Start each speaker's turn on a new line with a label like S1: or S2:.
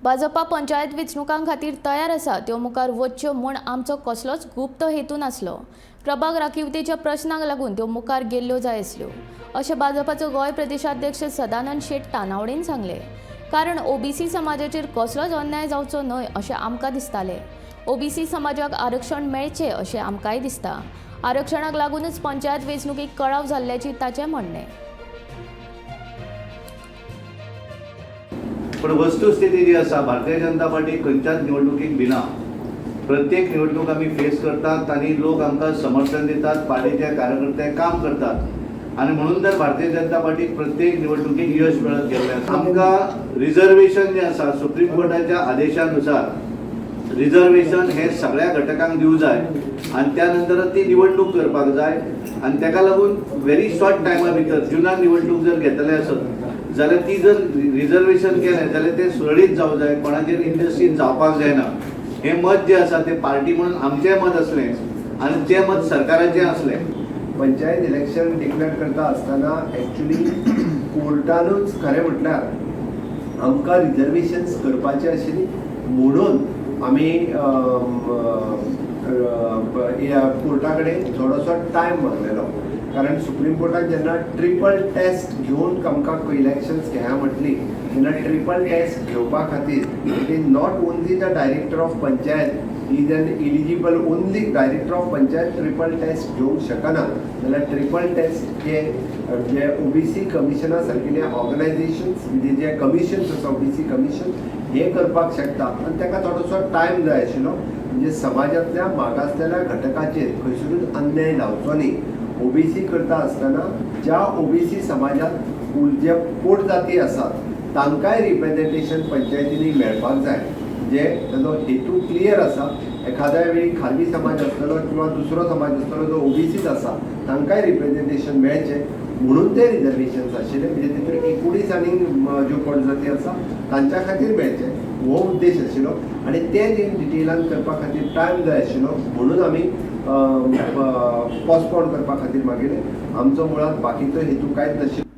S1: भाजपा पंचायत वेंचणुकां खातीर तयार आसा त्यो मुखार वच्च्यो म्हूण आमचो कसलोच गुप्त हेतू नासलो। प्रभाग राखीवतेच्या प्रश्नाक लागून त्यो मुखार गेल्ल्यो जाय आसल्यो अशें भाजपाचो गोंय प्रदेशाध्यक्ष सदानंद शेट तानावडेन सांगले। कारण ओबीसी समाजाचेर कसलोच अन्याय जावचो न्हय अशें आमकां दिसतालें। ओबीसी समाजाक आरक्षण मेळचें अशें आमकांय दिसता। आरक्षणाक लागूनच पंचायत वेंचणुकीक कळाव जाल्ल्याची ताचें म्हणणें।
S2: पण वस्तुस्थिती जी आसा भारतीय जनता पार्टी खंयच्याच निवडणुकीक भिना। प्रत्येक निवडणूक आमी फेस करतात आनी लोक आमकां समर्थन दितात, पार्टीचे कार्यकर्ते काम करतात आनी म्हणून तर भारतीय जनता पार्टीक प्रत्येक निवडणुकीक यश मेळत गेल्लें आसा। आमकां रिजर्वेशन जे आसा सुप्रीम कोर्टाच्या आदेशानुसार रिजर्वेशन हे सगळ्या घटकांक दिवं जाय आनी त्या नंतर ती निवडणूक करपाक जाय आनी ताका लागून व्हेरी शॉर्ट टायमा भितर जुनान निवडणूक जर घेतले आसत जाल्यार ती जर रिजर्वेशन केलें जाल्यार तें सुरळीत जावं जाय, कोणाचेर इंडस्ट्रीन जावपाक जायना। हे मत जे आसा ते पार्टी म्हणून आमचें मत असलें आनी तें मत सरकाराचें असलें।
S3: पंचायत इलेक्शन डिक्लेअर करता आसतना एक्चुअली कोर्टानूच खरें म्हटल्यार आमकां रिजर्वेशन्स करपाचे आशिल्ली म्हणून आमी कोर्टा कडेन थोडोसो टायम मागलेलो। कारण सुप्रीम कोर्टान जेन्ना ट्रिपल टेस्ट घेवन आमकां इलेक्शन्स घेया म्हटली तेन्ना ट्रिपल टेस्ट घेवपा खातीर not only the director of panchayat is an eligible, only director of panchayat triple test घेवंक शकना जाल्यार ट्रिपल टेस्ट जे ओबीसी कमिशना सारकिल्ले ऑर्गनायजेशन्स म्हणजे जे कमिशन्स आसा ओबीसी कमिशन हे करपाक शकता आनी ताका थोडोसो टायम जाय आशिल्लो म्हणजे समाजांतल्या मागासलेल्या घटकाचेर खंयसरूच अन्याय जावचो न्ही। ओबीसी करता आसतना ज्या ओबीसी समाजात जे पोट जाती आसात तांकांय रिप्रेझेंटेशन पंचायतींनी मेळपाक जाय, जे ताजो हेतू क्लियर आसा। एखाद्या वेळी खारवी समाज आसतलो किंवा दुसरो समाज आसतलो जो ओबीसीच आसा तांकांय रिप्रेझेंटेशन मेळचें म्हणून ते रिजर्वेशन्स आशिल्ले, म्हणजे तितून 19 आनीक ज्यो पोट जाती आसा तांच्या खातीर मेळचें हो उद्देश आशिल्लो आनी ते जे डिटेलान करपा खातीर टायम जाय आशिल्लो म्हणून आमी पोस्टपोन करपा खातीर मागिल्लें। आमचो मुळात बाकीचो हेतू कांयच नाशिल्लो।